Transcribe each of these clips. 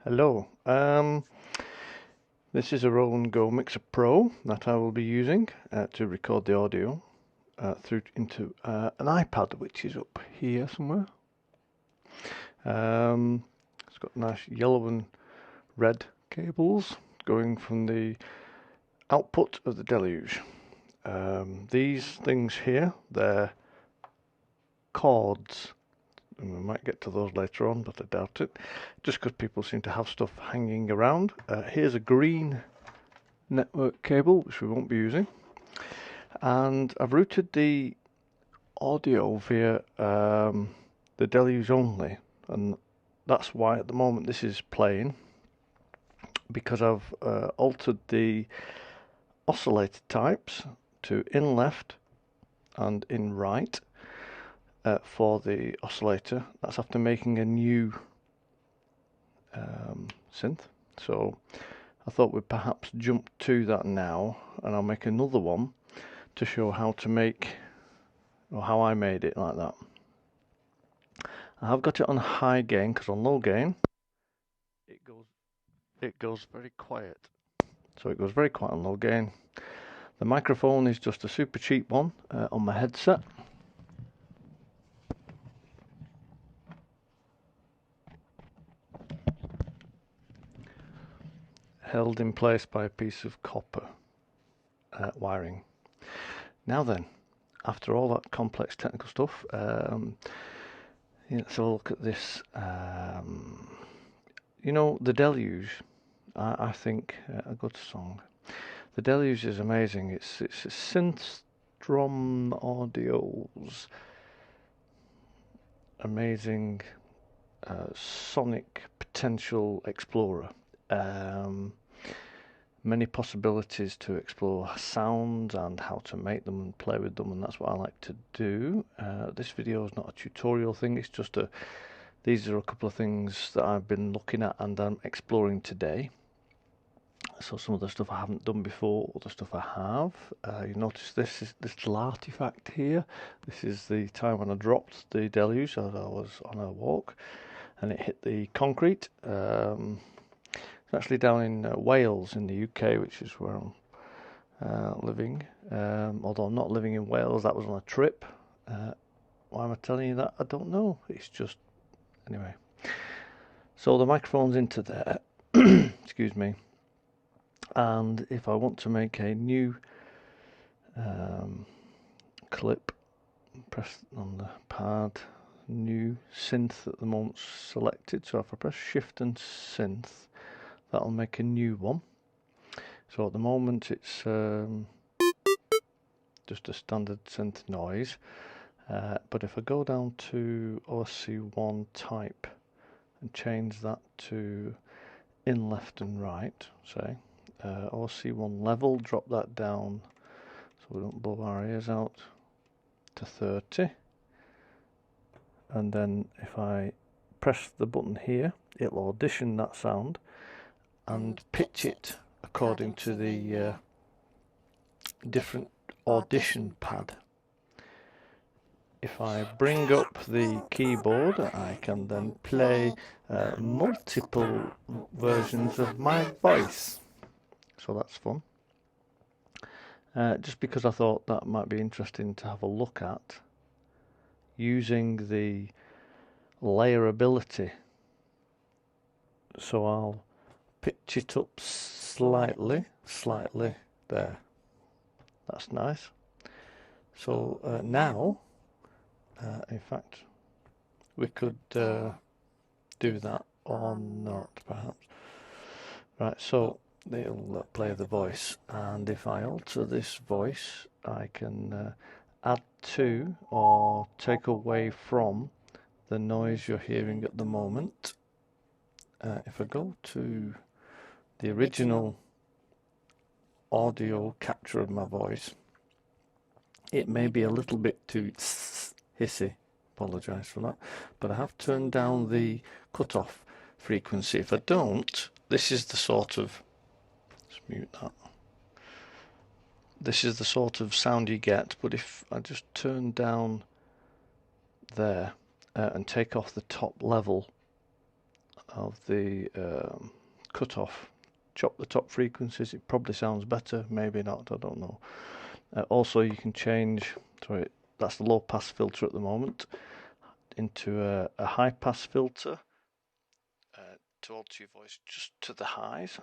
Hello, this is a Roland Go Mixer Pro that I will be using to record the audio through into an iPad, which is up here somewhere. It's got nice yellow and red cables going from the output of the Deluge. These things here, they're cords. And we might get to those later on, but I doubt it, just because people seem to have stuff hanging around. Here's a green network cable, which we won't be using, and I've routed the audio via the Deluge only, and that's why at the moment this is playing, because I've altered the oscillator types to in left and in right. For the oscillator. That's after making a new synth. So I thought we'd perhaps jump to that now, and I'll make another one to show how to make, or how I made it like that. I have got it on high gain, because on low gain it goes very quiet. So it goes very quiet on low gain. The microphone is just a super cheap one on my headset. Held in place by a piece of copper wiring. Now then, after all that complex technical stuff, let's have a look at this. You know, the Deluge, I think, a good song. The Deluge is amazing. It's Synthstrom Audio's amazing sonic potential explorer. Many possibilities to explore sounds and how to make them and play with them, and that's what I like to do. This video is not a tutorial thing, it's just these are a couple of things that I've been looking at and I'm exploring today. So some of the stuff I haven't done before, other stuff I have. You notice this little artifact here. This is the time when I dropped the Deluge as I was on a walk and it hit the concrete. It's actually down in Wales in the UK, which is where I'm living. Although I'm not living in Wales, that was on a trip. Why am I telling you that? I don't know. It's just, anyway. So the microphone's into there. Excuse me. And if I want to make a new clip, press on the pad, new synth at the moment selected. So if I press shift and synth, that'll make a new one. So at the moment it's just a standard synth noise, but if I go down to OC1 type and change that to in left and right, say OC1 level, drop that down so we don't blow our ears out, to 30, and then if I press the button here, it'll audition that sound and pitch it according to the different audition pad. If I bring up the keyboard, I can then play multiple versions of my voice. So that's fun. Just because I thought that might be interesting to have a look at, using the layerability. So I'll pitch it up slightly there. That's nice. So now, in fact, we could do that or not, perhaps. Right, so it'll play the voice, and if I alter this voice, I can add to or take away from the noise you're hearing at the moment. If I go to the original audio capture of my voice, it may be a little bit too hissy, apologise for that, but I have turned down the cutoff frequency. If I don't, this is the sort of, let's mute that, this is the sort of sound you get, but if I just turn down there and take off the top level of the cutoff. Chop the top frequencies. It probably sounds better, maybe not, I don't know. Also, you can change, sorry, that's the low pass filter at the moment, into a high pass filter to alter your voice just to the highs.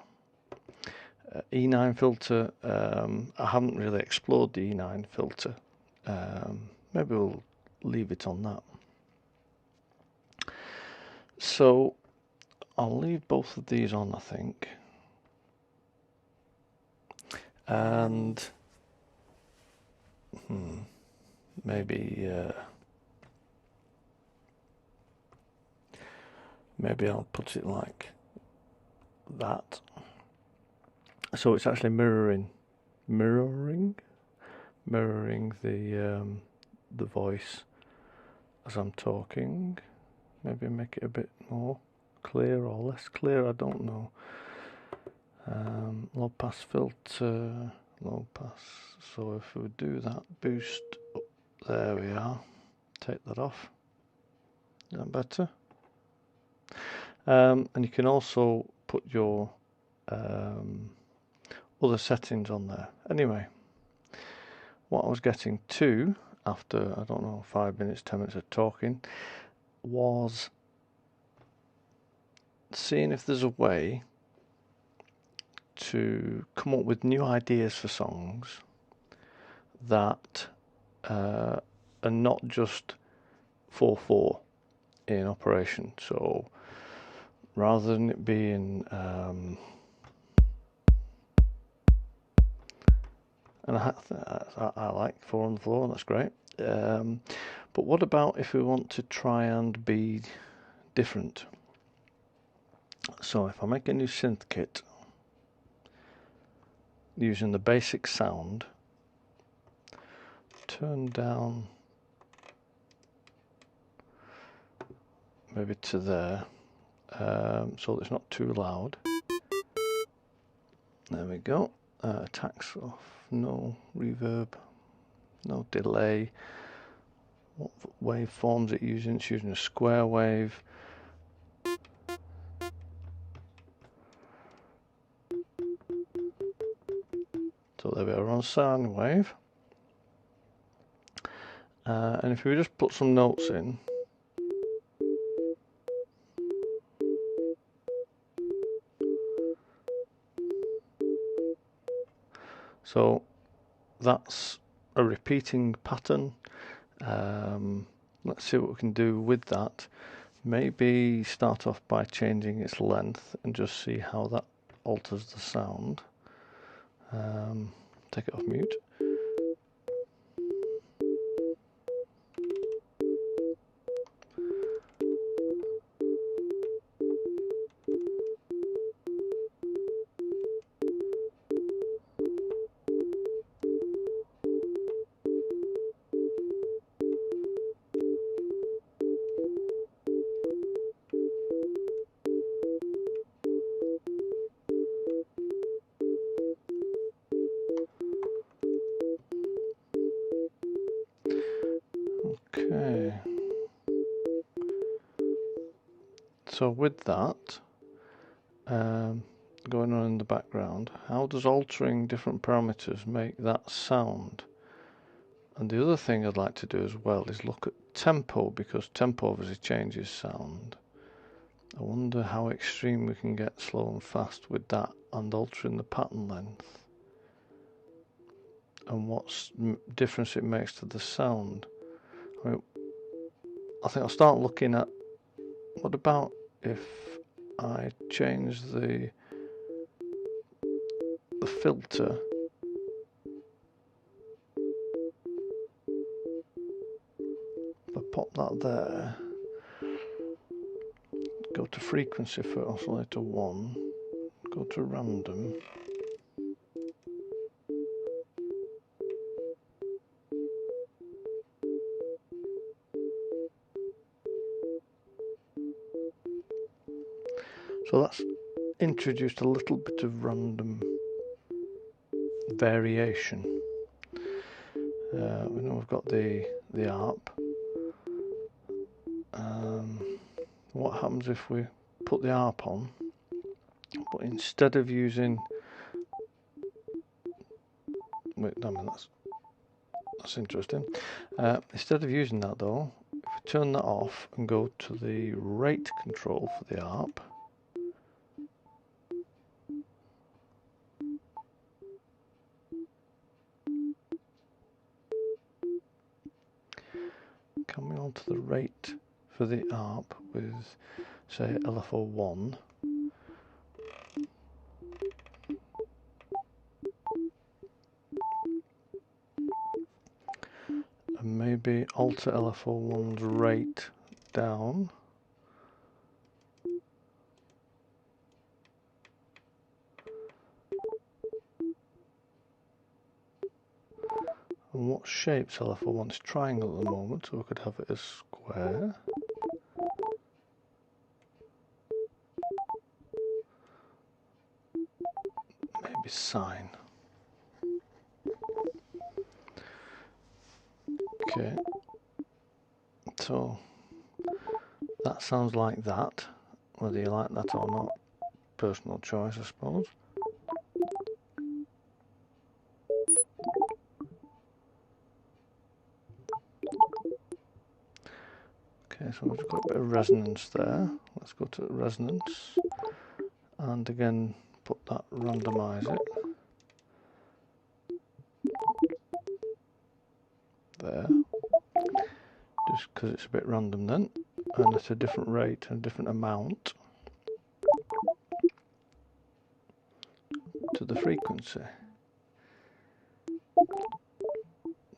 E9 filter, I haven't really explored the E9 filter. Maybe we'll leave it on that. So I'll leave both of these on, I think. And maybe I'll put it like that. So it's actually mirroring the voice as I'm talking. Maybe make it a bit more clear or less clear, I don't know. Low pass filter, low pass. So if we do that, boost up, there we are. Take that off. Is that better? And you can also put your other settings on there. Anyway, what I was getting to after, I don't know, 5 minutes, 10 minutes of talking, was seeing if there's a way to come up with new ideas for songs that are not just 4/4 in operation. So rather than it being and I like 4 on the floor, that's great. But what about if we want to try and be different? So if I make a new synth kit using the basic sound, turn down maybe to there, so it's not too loud. There we go. Attacks off, no reverb, no delay. What waveforms it using? It's using a square wave. So there we are on sine wave. And if we just put some notes in, so that's a repeating pattern. Let's see what we can do with that. Maybe start off by changing its length and just see how that alters the sound. Take it off mute. Okay. So with that going on in the background, how does altering different parameters make that sound? And the other thing I'd like to do as well is look at tempo, because tempo obviously changes sound. I wonder how extreme we can get slow and fast with that, and altering the pattern length, and what difference it makes to the sound. I think I'll start looking at, what about if I change the filter if I pop that there, go to frequency for oscillator 1, go to random, so that's introduced a little bit of random variation. We know we've got the ARP. What happens if we put the ARP on, but instead of using, wait, I mean, that's interesting. Instead of using that though, if we turn that off and go to the rate control for the ARP, coming on to the rate for the ARP with, say, LFO1, and maybe alter LFO1's rate down. And what shape's LFO1? It's triangle at the moment, so we could have it as square. Maybe sine. Okay. So that sounds like that. Whether you like that or not, personal choice, I suppose. Okay, so we've got a bit of resonance there. Let's go to resonance, and again put that, randomize it there, just because it's a bit random then, and at a different rate and a different amount to the frequency.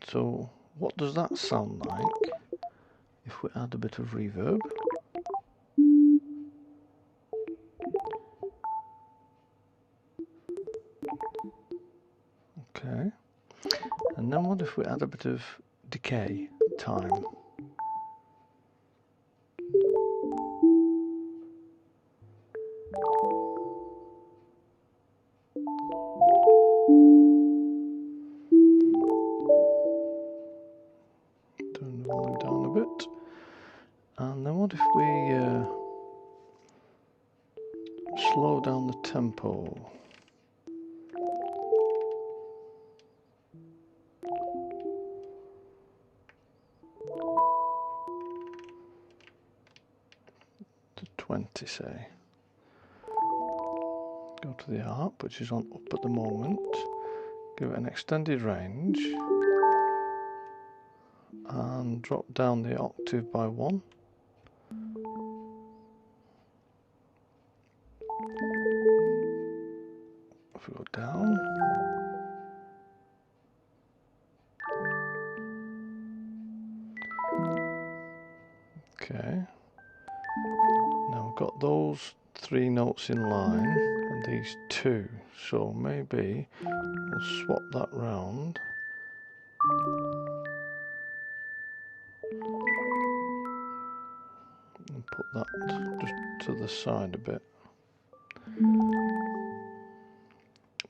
So what does that sound like if we add a bit of reverb? Okay, and then what if we add a bit of decay time? Turn the volume down a bit. And then what if we slow down the tempo? To 20, say. Go to the ARP, which is on up at the moment. Give it an extended range. And drop down the octave by 1. If we go down. Okay. Now we've got those 3 notes in line and these 2. So maybe we'll swap that round. And put that just to the side a bit.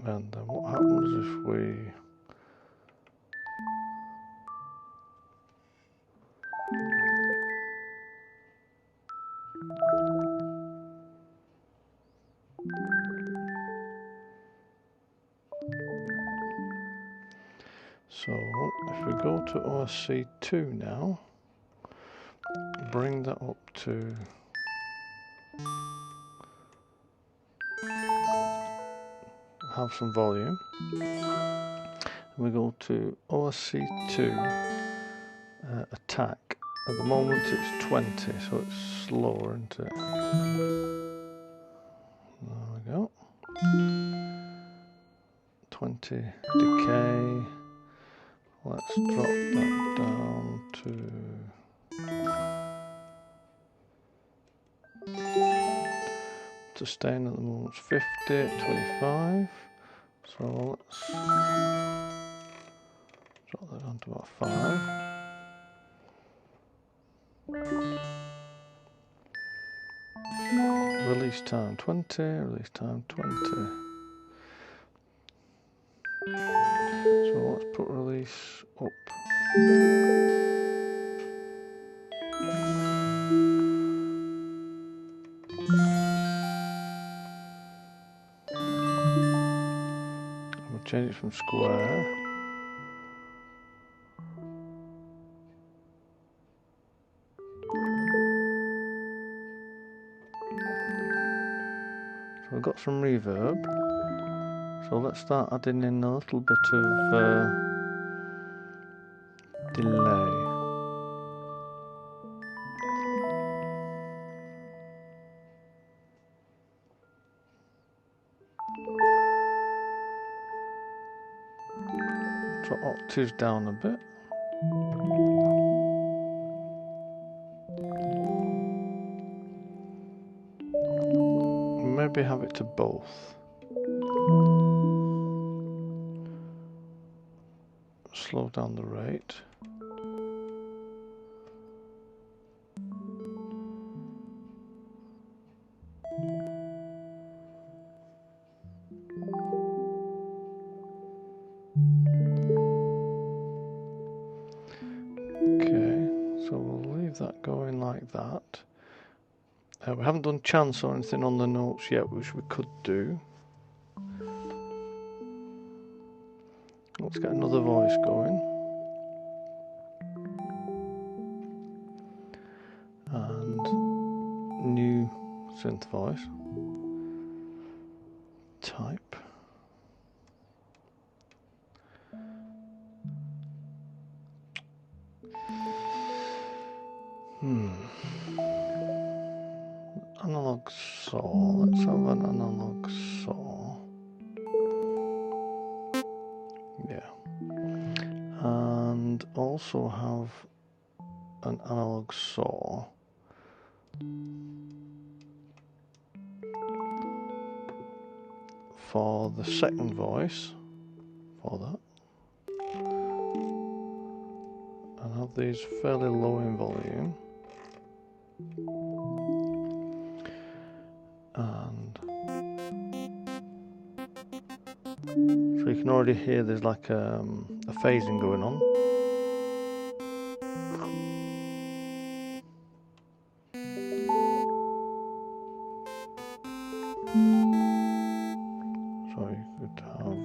And then what happens if we if we go to OSC2 now, bring that up to have some volume, and we go to OSC2 attack. At the moment it's 20, so it's slower, isn't it? There we go. 20 decay. Let's drop that down to sustain at the moment 50, 25. So let's drop that down to about 5. Release time 20, release time 20. So let's put release up. change it from square. So we've got some reverb. So let's start adding in a little bit of delay. Drop octaves down a bit. Maybe have it to both. Slow down the rate. Okay, so we'll leave that going like that. We haven't done chants or anything on the notes yet, which we could do. Let's get another voice going. And new synth voice. Type. Analog saw. Let's have an analog saw. Yeah. And also have an analog saw for the second voice, for that. And have these fairly low in volume. And so you can already hear there's like a phasing going on. So you could have,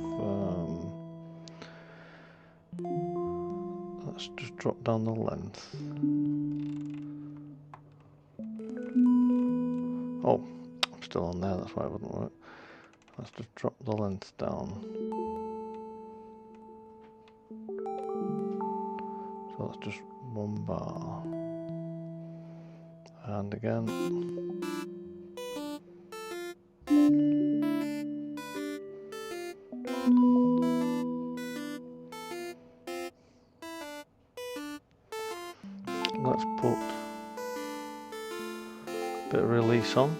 let's just drop down the length. Oh, I'm still on there, that's why it wouldn't work. Let's just drop the length down. So that's just one bar. And again. Let's put a bit of release on.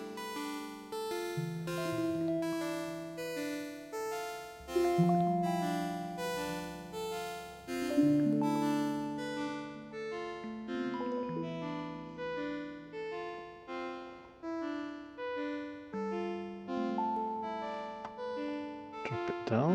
Drop it down.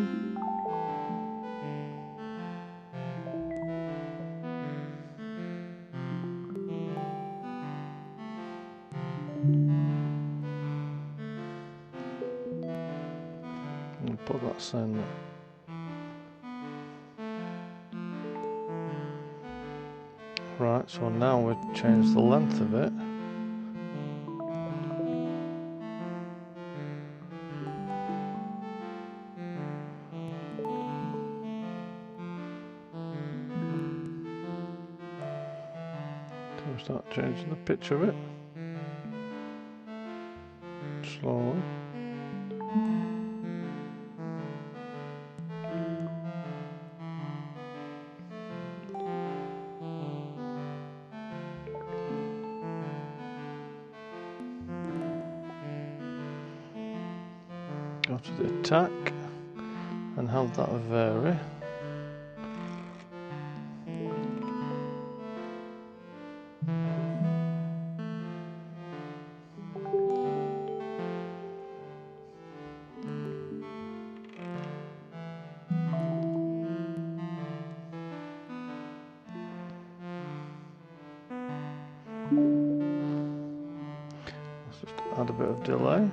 And put that sound. Right, so now we've changed the length of it. So we start changing the pitch of it. Slowly. Go to the attack and have that vary. Let's just add a bit of delay.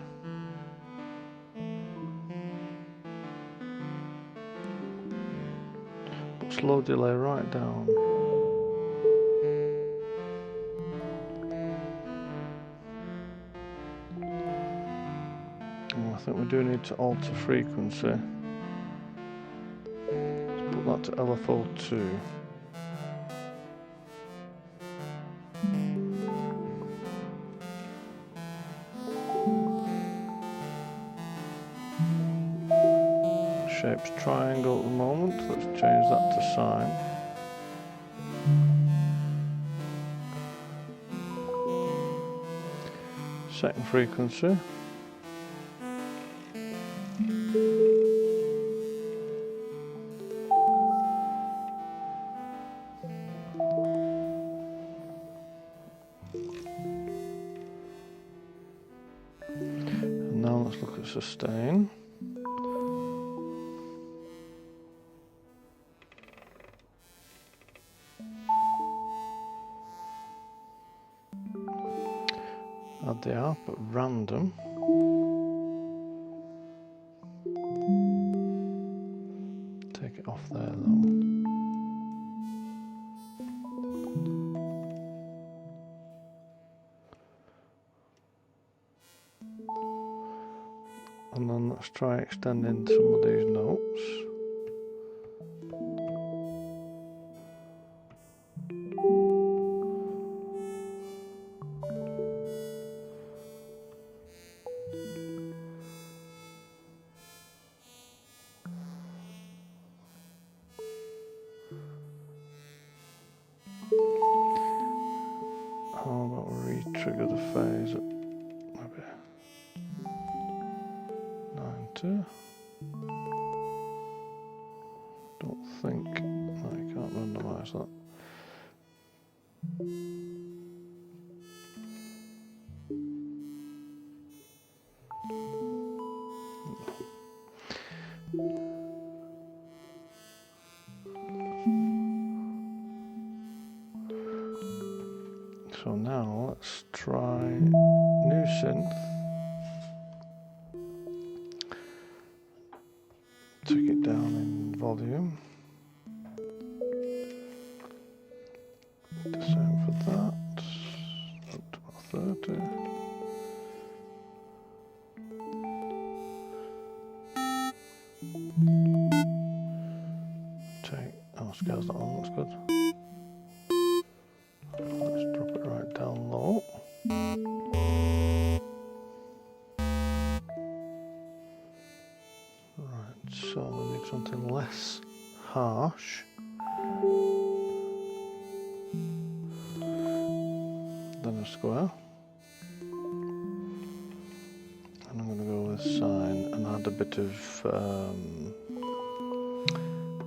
slow delay right down. And I think we do need to alter frequency. Let's put that to LFO2. Shape's triangle at the moment, let's change that to sine. Second frequency. And now let's look at sustain. Add the ARP at random. Take it off there though. And then let's try extending some of these notes. How about we re-trigger the phase at maybe 9-2? Don't think, no, you can't randomise that. So now let's try new synth. Take it down in volume. The same for that. Up to about 30. Scales that on, looks good. Let's drop it right down low. Right, so we need something less harsh. Then a square. And I'm going to go with sine and add a bit of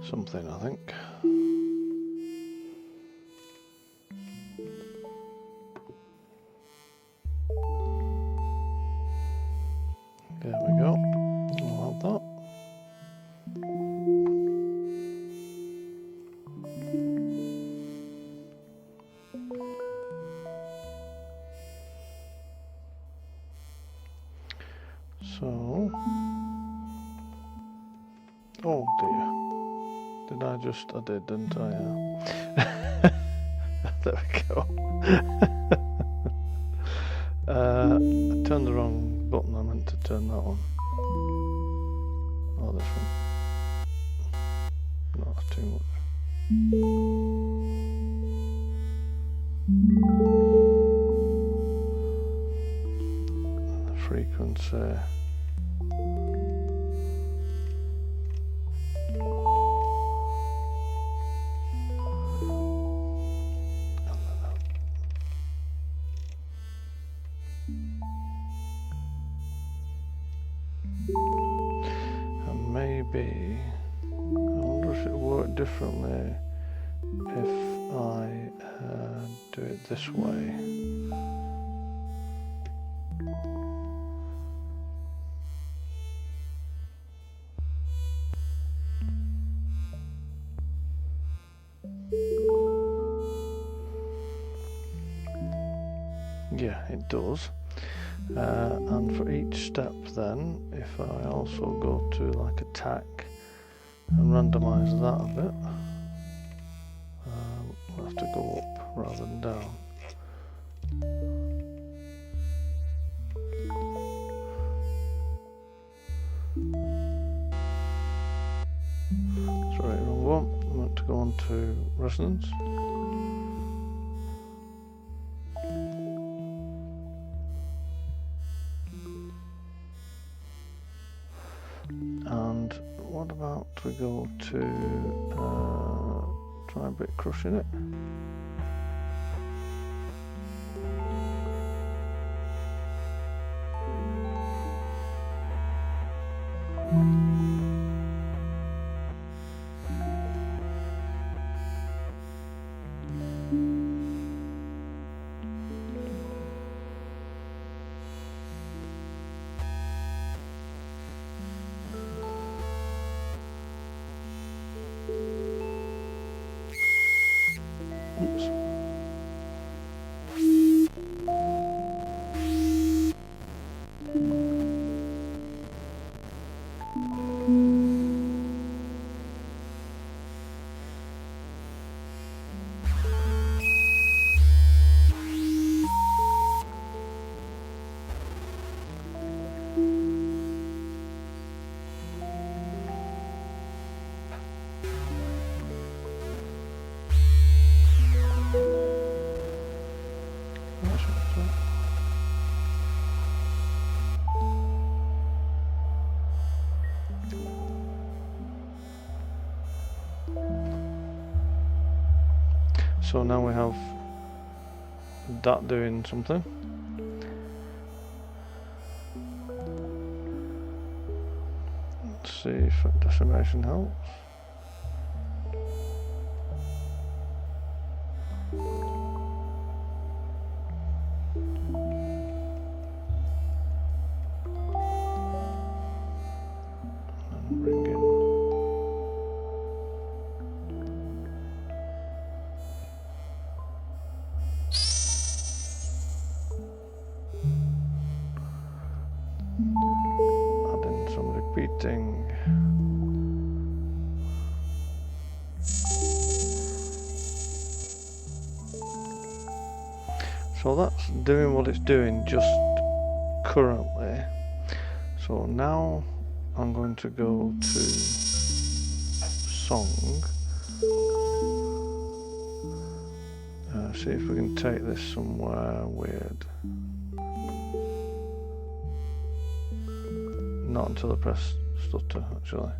something, I think. There we go. I'll add that. So, oh dear. Did I did, didn't I? There we go. I turned the wrong button, I meant to turn that one. Oh, this one. No, that's too much. The frequency. Maybe, I wonder if it would work differently if I do it this way. Yeah, it does. And for each step then, if I also go to like attack and randomise that a bit, have to go up rather than down. Sorry, wrong one. I want to go on to resonance. And what about we go to try a bit crushing it. Oops. So now we have that doing something. Let's see if decimation helps. And bring in. Adding some repeating. So that's doing what it's doing just currently. So now I'm going to go to song. See if we can take this somewhere weird. Not until I press stutter, actually.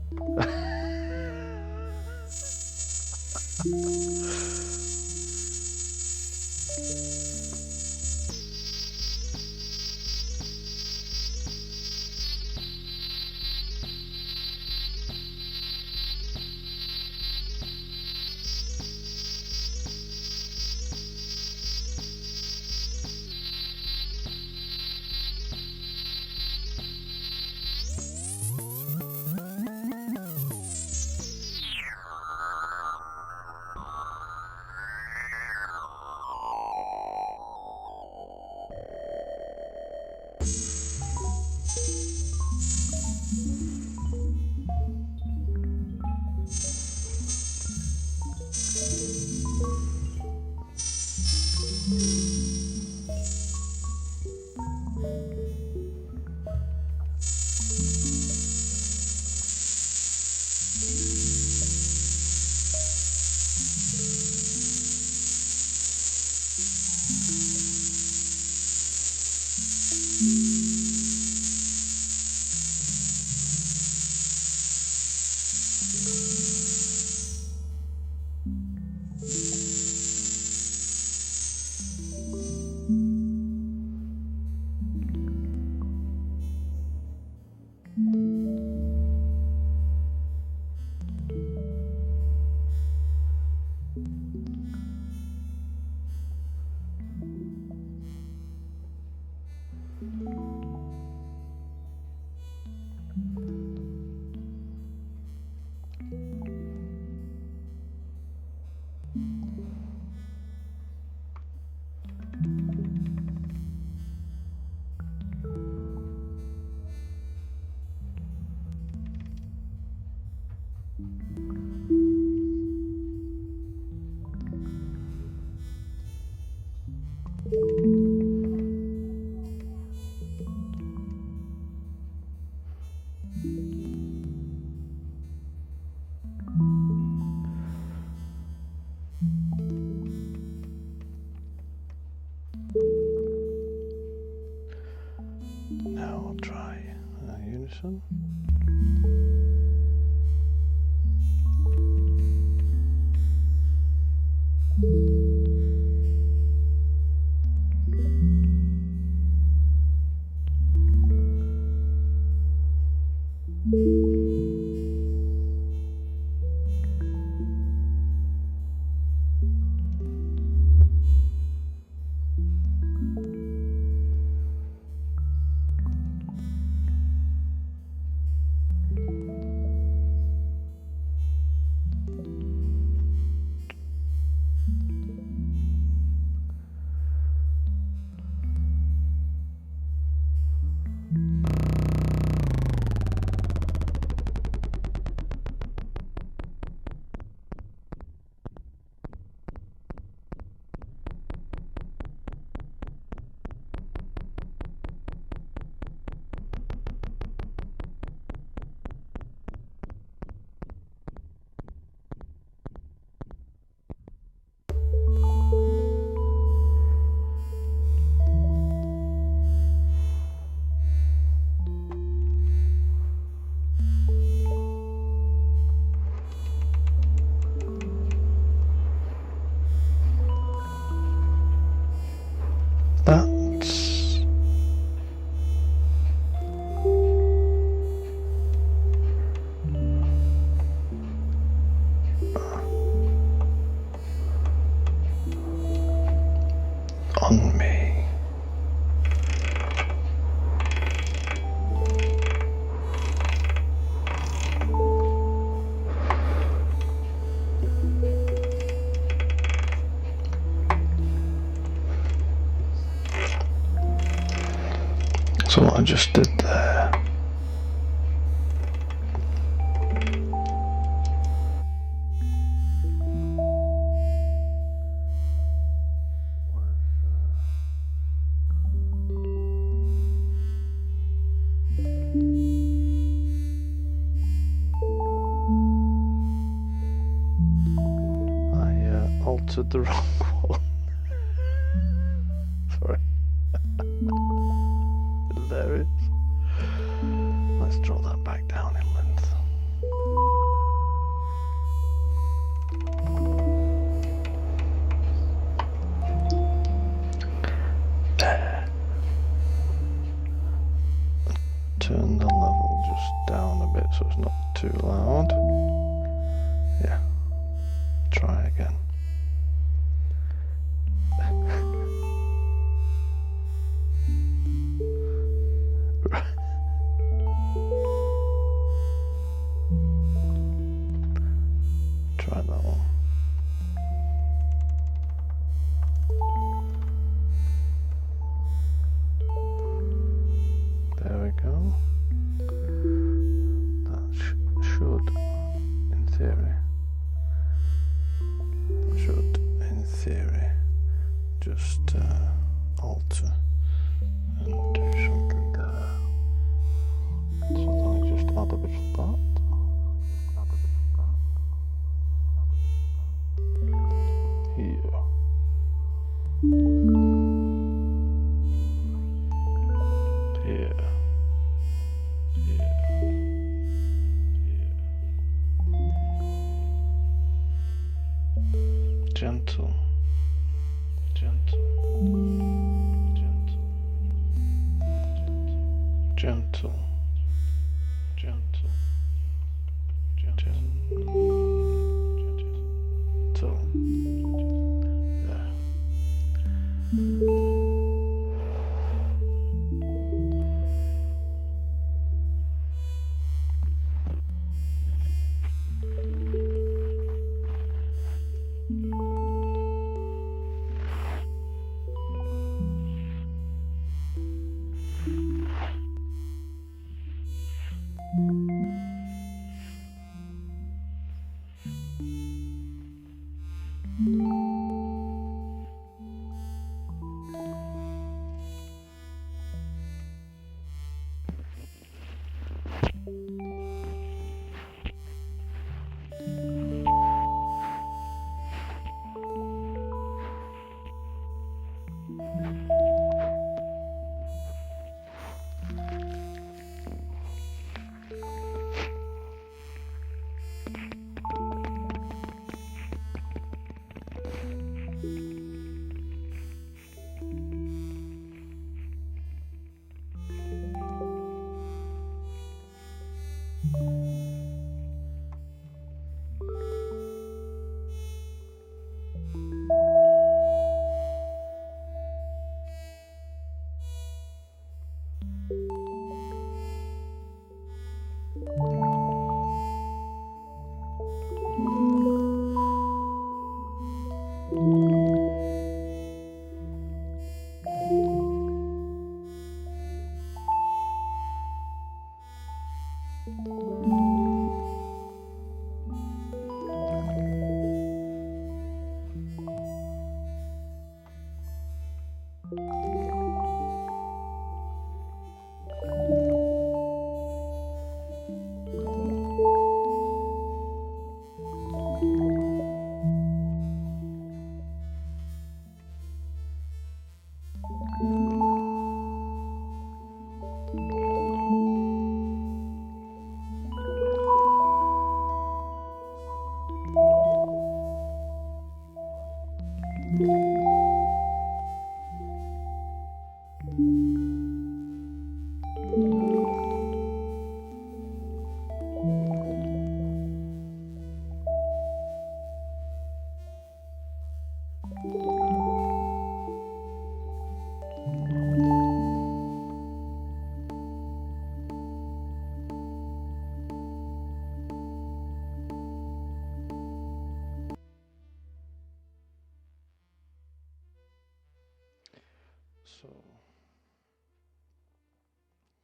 I'll try unison. That's on me. So what I just did there I altered the wrong one. Sorry. Hilarious. Let's draw that back down in length. There. Turn the level just down a bit so it's not too loud. Yeah. Try again. Try that one. There we go. That should, in theory, just alter and do something there. So then I just add a bit of that. Here. Here. Here. Here. Gentle. Gentle. Gentle. Gentle. Gentle. Gentle. There.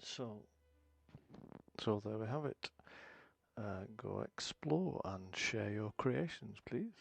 So there we have it. Go explore and share your creations, please.